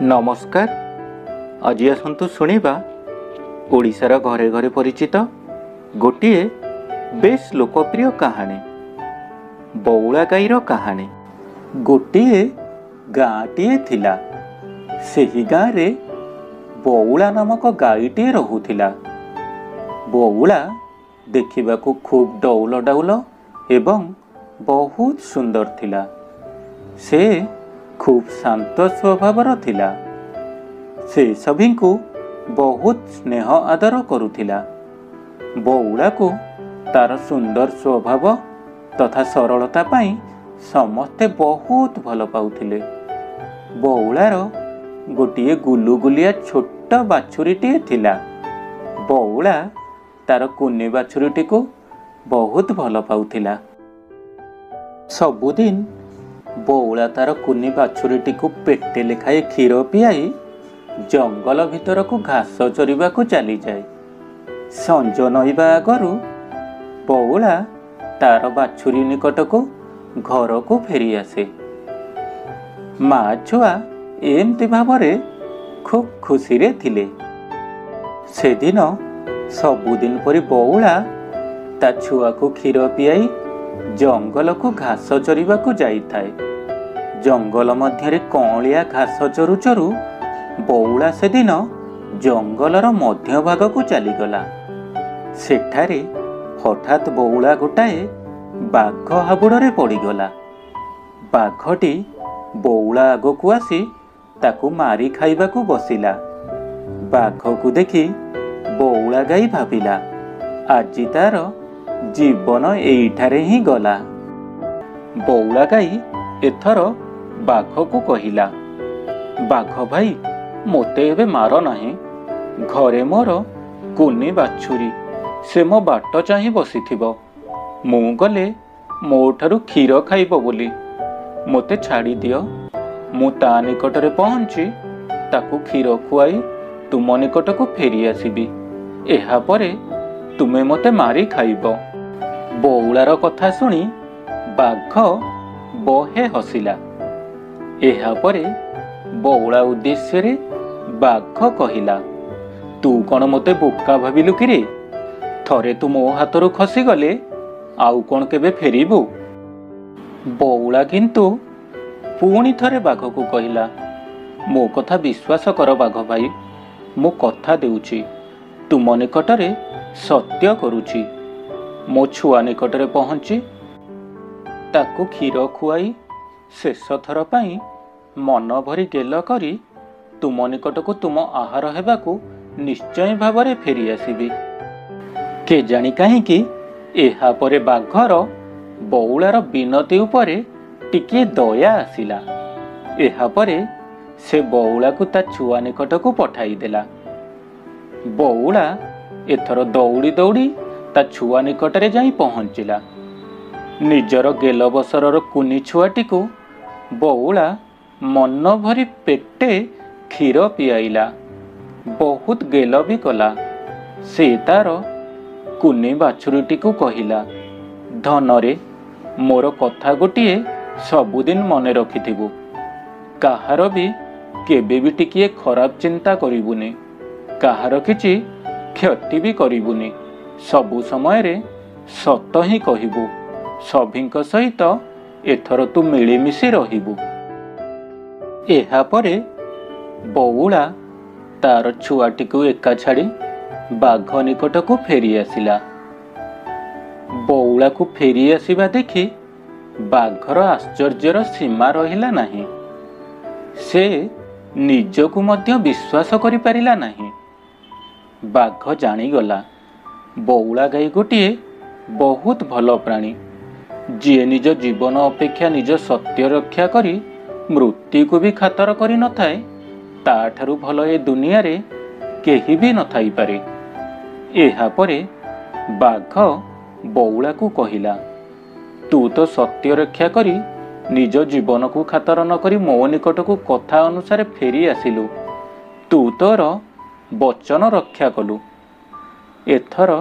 नमस्कार। आज आसतु शुणा ओडिशार घरे घरे परिचित गोटे बेस लोकप्रिय कहानी बौला गाईर कहानी। गोटे गाँटीए थिला। सेही गाँ रे बौला नामक गाईटीए रहुथिला। बौला देखिबाकू खूब डौल डौल एवं बहुत सुंदर थिला। से खूब शांत स्वभावर थिला। से सभी को बहुत स्नेह आदर करुथिला। बौला को तार सुंदर स्वभाव तथा सरलता पाई समस्ते बहुत भल पाउथिले। बौलार गोटिए गुलुगुलिया छोट बाछुरीटीए थिला। बौला तार कुनी बाछुरीटी को बहुत भल पाउथिला। सबुदिन बौला तार कुनी बाछुरीटी को पेटे लेखाए क्षीर पियाई जंगल भितर को घास चरिबा को चली जाए। संज नईबा आगरू बौला तार बाछुरी निकट को घर को फेरी आसे। माँ छुआ एमती भावरे खूब खुशी रे थिले। से दिन सबुदिन परी बौला ता छुआ को क्षीर पियाई जंगल को घास चरिबा को जाई थाए। जंगल मध्य कौलिया घास चरु चरु बौला से दिन जंगलर मध्य भाग को चलीगला। सेठारे हठात बौला गोटाए बाघ हाबुड़े पड़गला। बाघटी बौला आग को आसी ताकू मारी खाइबा को बसिला। बाघ को देखी बौला गाई भाविला आजी तार जीवन एइठारे ही गला। बौला गाई एथर बाघ को कहिला, बाघ भाई मोते एबे मार नाही। घरे मोर कुनी बाछुरी से मो बाट चाही बसिथिबो। मु गले मोठारु क्षीर खाइबो बोली मोते छाड़ी दियो। मु ता निकटरे पहुंची ताकू क्षीर खुआई तुम निकट को फेरी आसीबी। एहा परे तुमे मोते मारी खाइबो। बौलार कथा सुनी बाघ बहे हसिला। एहा परे बौला उद्देश्य रे बाघ कहिला, तू कौन मते बोका भाविलु कि रे? थरे तू मो हाथरू खसी गले आउ कौन केबे फेरिबु? बौला किंतु पुणी थरे बाघ को कहिला, मो कथा विश्वास कर बाघ भाई। मो कथा देउची तुम निकटरे सत्य करुची। मो छुआ निकटरे पहुंची ताकू क्षीर खुआई शेष थर पाई मन भरी गेल करी तुम निकट को तुम आहार हेबाकू निश्चय भावरे फेरी आसीबी। के जानी काहींकि एहा परे बाघर बौलार बिनती उपरे टिके दया आसिला। एहा परे से बौला को ता छुआ निकट को पठाई देला। बौला एथर दौड़ी दौड़ी ता छुआ निकटरे जाई पहुंचिला। निजर गेल बसरर कुनी छुआटी को बौला मन भरी पेटे क्षीर पियाइला। बहुत गेल भी कला। से तार कुनी बाछुरीटी को कहिला, धनरे मोर कथा गोटिए सबुदिन मने रखिथिबु। काहार भी केबे भी टिकिए खराब चिंता करिबुनी। काहार किछि क्षति भी करिबुनी। सबु समय रे सत ही कहिबु। सभिंक सहित एथर तू मिलीमिशी रहिबु। एहा परे बौला तार छुआटी को एका छाड़ी बाघ निकट को फेरी आसिला। बौला को फेरी आसिबा देखि बाघर आश्चर्यर सीमा रहिला नाही। से निजकू मध्य विश्वास करि पारिला नाही। बाघ जानिगला बौला गाई गोटिए बहुत भल प्राणी, जी निज जीवन अपेक्षा निज सत्य रक्षा करी मृत्यु को भी खातर करी न थाए, ताठारु भल ए दुनिया रे केही भी न थाई पारे। एहा परे बाघ बौला को कहिला, तू तो सत्य रक्षा करी निज जीवन को खातर न करी मो निकट को कथा अनुसार फेरी आसिलु। तू तोर वचन रक्षा कलु। एथर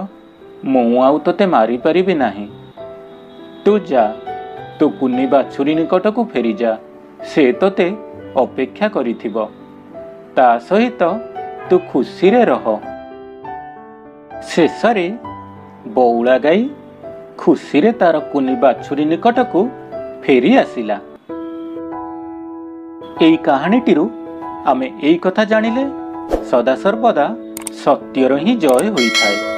मु आउ तोते मारी पारिबि नाही। तू जा, तू कुनी बाछुरी निकट को फेरी जा। से तोते अपेक्षा करिथिबो। ତା ସହିତ ତୁ ଖୁସିରେ ରହ। ଶେଷରେ ବଉଳା ଗାଈ ଖୁସିରେ ତାର କୁନି ବାଛୁରୀ ନିକଟକୁ ଫେରି ଆସିଲା। ଏହି କାହାଣୀଟିରୁ ଆମେ ଏଇ କଥା ଜାଣିଲେ ସଦାସର୍ବଦା ସତ୍ୟର ହିଁ ଜୟ ହୋଇଥାଏ।